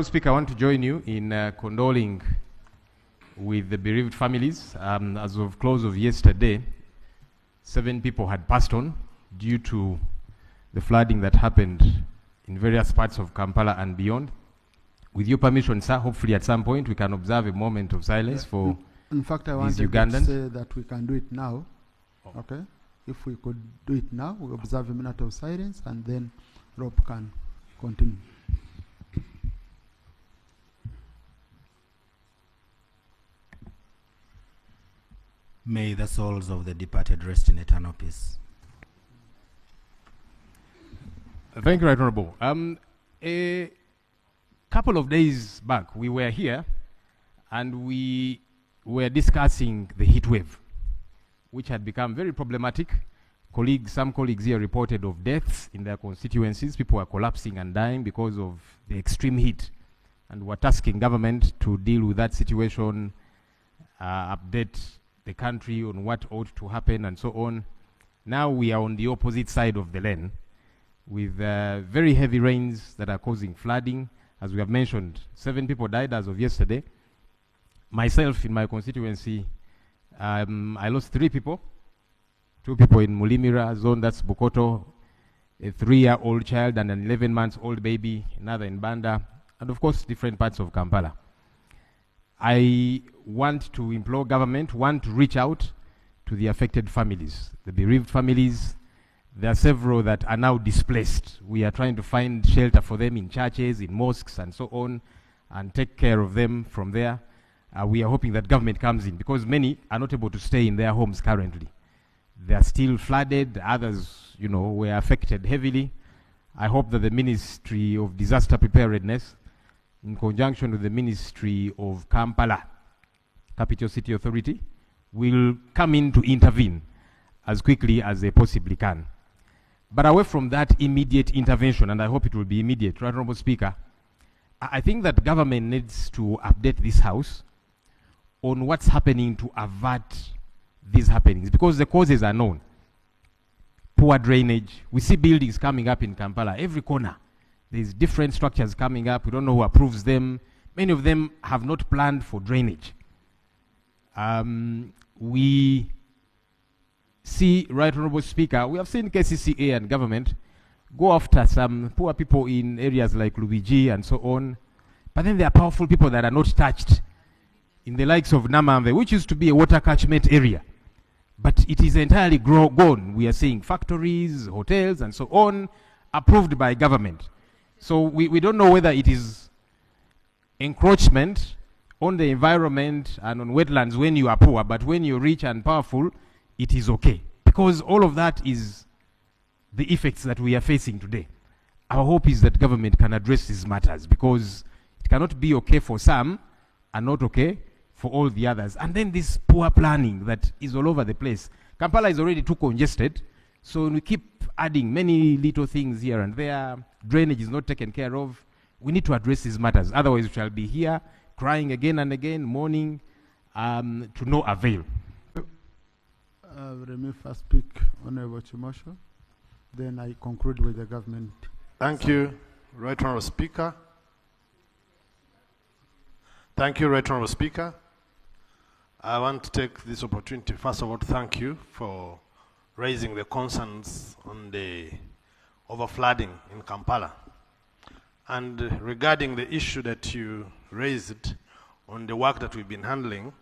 Speaker, I want to join you in condoling with the bereaved families. As of close of yesterday, 7 people had passed on due to the flooding that happened in various parts of Kampala and beyond. With your permission, sir, hopefully at some point we can observe a moment of silence for in fact, I these wanted Ugandans. to say that we can do it now. Okay? If we could do it now, we observe a minute of silence and then Rob can continue. May the souls of the departed rest in eternal peace. Thank you, Right Honorable. A couple of days back, we were here and we were discussing the heat wave, which had become very problematic. Some colleagues here reported of deaths in their constituencies. People were collapsing and dying because of the extreme heat. And we're tasking government to deal with that situation, update the country on what ought to happen and so on. Now we are on the opposite side of the lane with very heavy rains that are causing flooding. As we have mentioned, 7 people died as of yesterday. Myself, in my constituency, I lost 3 people. 2 people in Mulimira zone, that's Bukoto, a 3-year-old child and an 11-month-old baby, another in Banda, and of course different parts of Kampala. I want to implore government, to reach out to the affected families, the bereaved families. There are several that are now displaced. We are trying to find shelter for them in churches, in mosques, and so on, and take care of them from there. We are hoping that government comes in because many are not able to stay in their homes currently. They are still flooded. Others, were affected heavily. I hope that the Ministry of Disaster Preparedness, in conjunction with the Ministry of Kampala, Capital City Authority, will come in to intervene as quickly as they possibly can. But away from that immediate intervention, and I hope it will be immediate, Right Honourable Speaker, I think that government needs to update this House on what's happening to avert these happenings, because the causes are known. Poor drainage. We see buildings coming up in Kampala, every corner. There's different structures coming up. We don't know who approves them. Many of them have not planned for drainage. We see, Right Honourable Speaker, we have seen KCCA and government go after some poor people in areas like Luigi and so on. But then there are powerful people that are not touched in the likes of Namamve, which used to be a water catchment area. But it is entirely gone. We are seeing factories, hotels, and so on, approved by government. So we don't know whether it is encroachment on the environment and on wetlands when you are poor, but when you're rich and powerful, it is okay. Because all of that is the effects that we are facing today. Our hope is that government can address these matters, because it cannot be okay for some and not okay for all the others. And then this poor planning that is all over the place. Kampala is already too congested, so we keep adding many little things here and there. Drainage is not taken care of. We need to address these matters. Otherwise, we shall be here crying again and again, mourning, to no avail. Let me first speak, Honorable Chimosho. Then I conclude with the government. Thank you, Right Honourable Speaker. Thank you, Right Honourable Speaker. I want to take this opportunity, first of all, to thank you for raising the concerns on the overflooding in Kampala. And regarding the issue that you raised on the work that we've been handling,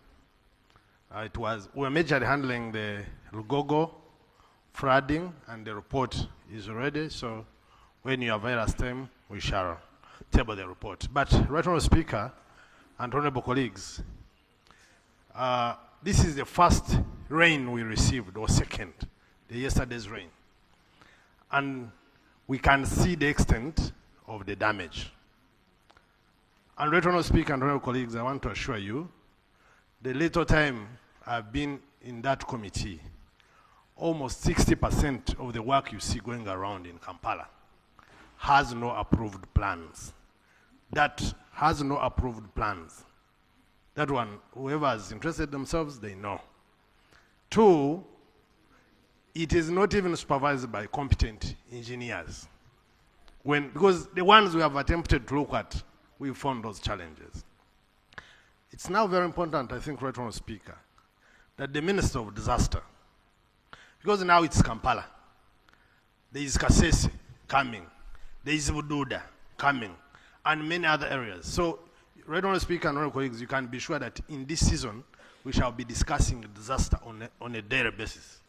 we were majorly handling the Lugogo flooding, and the report is ready. So when you have us time, we shall table the report. But, Right Honourable Speaker and Honourable colleagues, this is the first rain we received, or second, yesterday's rain. And we can see the extent of the damage. And Right Honourable Speaker and Honourable colleagues, I want to assure you, the little time I've been in that committee, almost 60% of the work you see going around in Kampala has no approved plans. That has no approved plans. That one, whoever has interested themselves, they know. 2, it is not even supervised by competent engineers. Because the ones we have attempted to look at we found those challenges. It's now very important, I think, Right Honourable Speaker, that the Minister of Disaster, because now it's Kampala, there is Kasese coming, there is Bududa coming, and many other areas. So, Right Honourable Speaker and honourable colleagues, you can be sure that in this season, we shall be discussing disaster on a daily basis.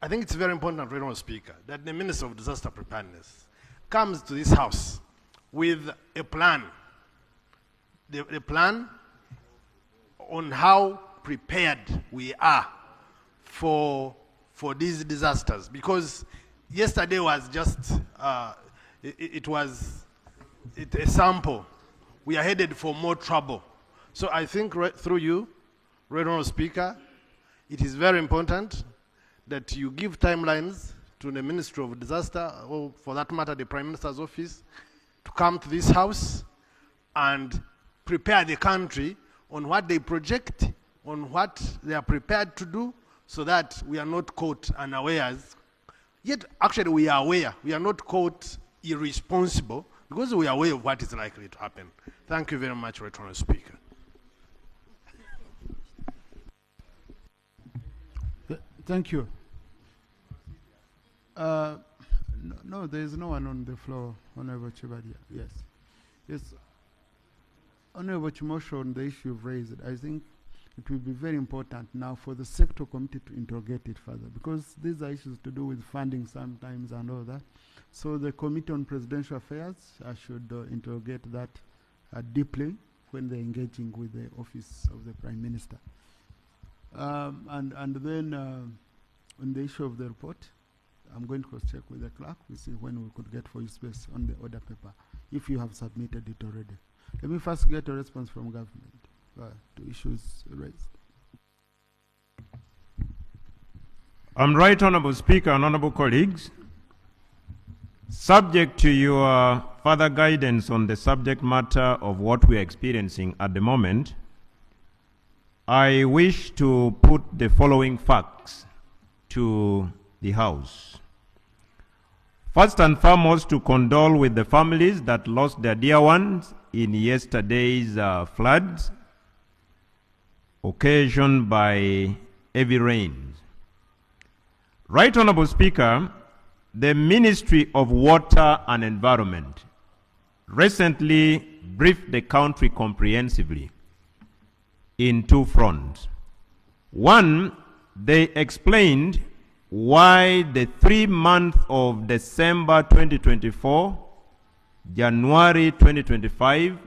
I think it's very important, Right Honourable Speaker, that the Minister of Disaster Preparedness comes to this House with a plan, the plan on how prepared we are for these disasters. Because yesterday was just, it was a sample. We are headed for more trouble. So I think through you, Right Honourable Speaker, it is very important that you give timelines to the Ministry of Disaster, or for that matter, the Prime Minister's office, to come to this House and prepare the country on what they project, on what they are prepared to do, so that we are not caught unawares. Yet, actually, we are aware. We are not caught irresponsible, because we are aware of what is likely to happen. Thank you very much, Right Honourable Speaker. Thank you. No, there is no one on the floor, Honourable Chibadia. Yes. Yes. Honourable Chimosho, on the issue you've raised, I think it will be very important now for the sector committee to interrogate it further, because these are issues to do with funding sometimes and all that. So the Committee on Presidential Affairs should interrogate that deeply when they're engaging with the Office of the Prime Minister. And then on the issue of the report, I'm going to cross-check with the clerk. We see when we could get for you space on the order paper, if you have submitted it already. Let me first get a response from government to issues raised. Right Honourable Speaker and honourable colleagues, subject to your further guidance on the subject matter of what we are experiencing at the moment, I wish to put the following facts to the House. First and foremost, to condole with the families that lost their dear ones in yesterday's floods occasioned by heavy rains. Right Honourable Speaker, the Ministry of Water and Environment recently briefed the country comprehensively in two fronts. One, they explained why the 3 months of December 2024, January 2025,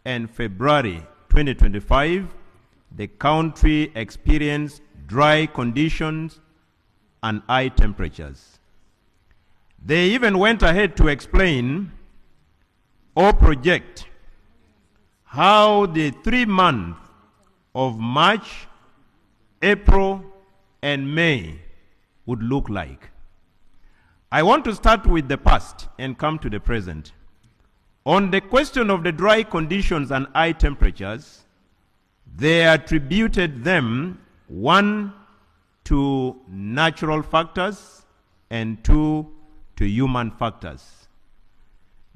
and February 2025, the country experienced dry conditions and high temperatures. They even went ahead to explain or project how the 3 months of March, April, and May would look like. I want to start with the past and come to the present. On the question of the dry conditions and high temperatures, they attributed them, 1, to natural factors, and 2, to human factors.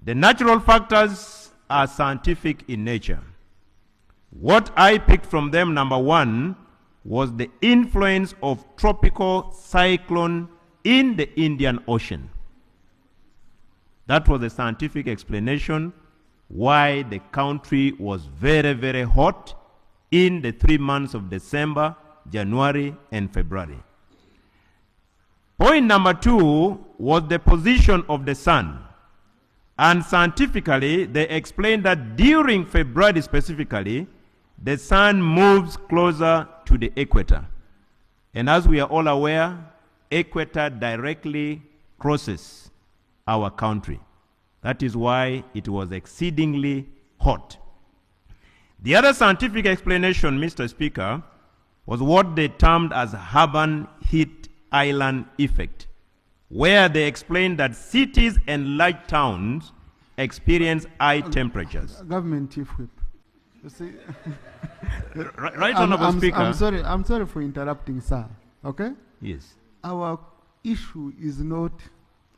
The natural factors are scientific in nature. What I picked from them, number 1, was the influence of tropical cyclone in the Indian Ocean. That was the scientific explanation why the country was very, very hot in the 3 months of December, January, and February. Point number 2 was the position of the sun. And scientifically, they explained that during February specifically, the sun moves closer to the equator. And as we are all aware, equator directly crosses our country. That is why it was exceedingly hot. The other scientific explanation, Mr. Speaker, was what they termed as urban heat island effect, where they explained that cities and large towns experience high temperatures. Government Chief Whip. You see, right, Honourable Speaker. I'm sorry for interrupting, sir. Okay? Yes. Our issue is not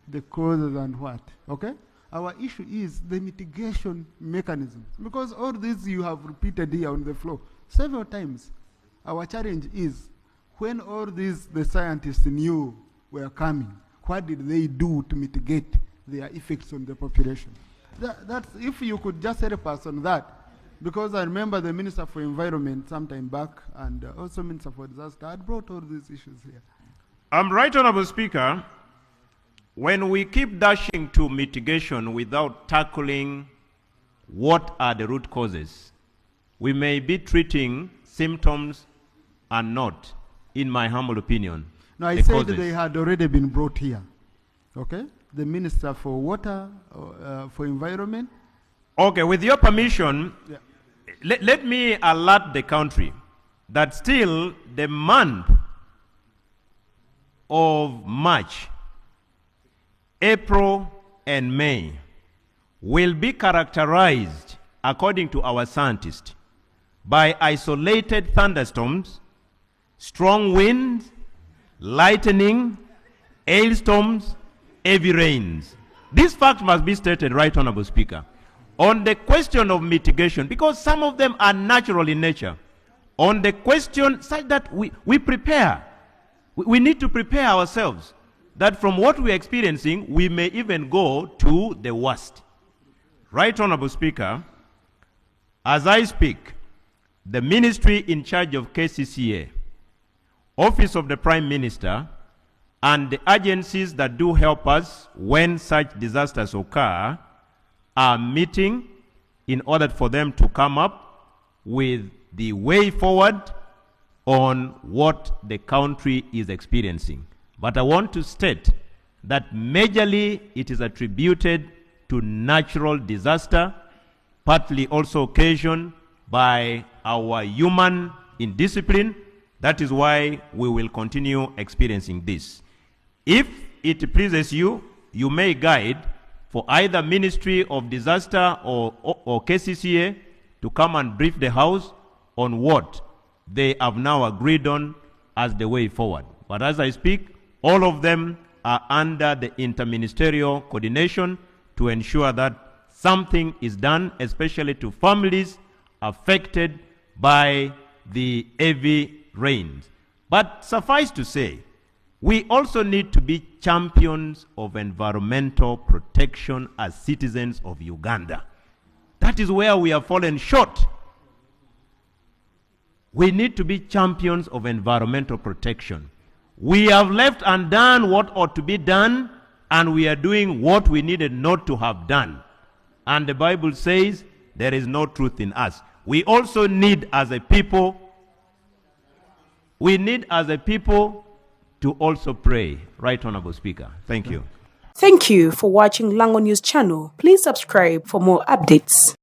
the causes and what. Okay? Our issue is the mitigation mechanism. Because all this you have repeated here on the floor several times. Our challenge is, when all these the scientists knew were coming, what did they do to mitigate their effects on the population? That's, if you could just help us on that. Because I remember the Minister for Environment sometime back, and also Minister for Disaster, had brought all these issues here. Right, Honorable Speaker, when we keep dashing to mitigation without tackling what are the root causes, we may be treating symptoms and not, in my humble opinion. No, I said they had already been brought here. Okay? The Minister for Water, for Environment. Okay, with your permission, Yeah. let me alert the country that still the month of March, April, and May will be characterized, according to our scientists, by isolated thunderstorms, strong winds, lightning, hailstorms, heavy rains. This fact must be stated, Right Honorable Speaker. On the question of mitigation, because some of them are natural in nature, on the question such that we prepare, we need to prepare ourselves that from what we're experiencing, we may even go to the worst. Right Honorable Speaker, as I speak, the ministry in charge of KCCA, Office of the Prime Minister, and the agencies that do help us when such disasters occur are meeting in order for them to come up with the way forward on what the country is experiencing. But I want to state that majorly it is attributed to natural disaster, partly also occasioned by our human indiscipline. That is why we will continue experiencing this. If it pleases you, you may guide for either Ministry of Disaster or KCCA to come and brief the House on what they have now agreed on as the way forward. But as I speak, all of them are under the interministerial coordination to ensure that something is done, especially to families affected by the heavy rains. But suffice to say, we also need to be champions of environmental protection as citizens of Uganda. That is where we have fallen short. We need to be champions of environmental protection. We have left undone what ought to be done, and we are doing what we needed not to have done. And the Bible says there is no truth in us. We also need as a people, to also pray. Right Honorable Speaker. Thank you. Thank you for watching Lango News Channel. Please subscribe for more updates.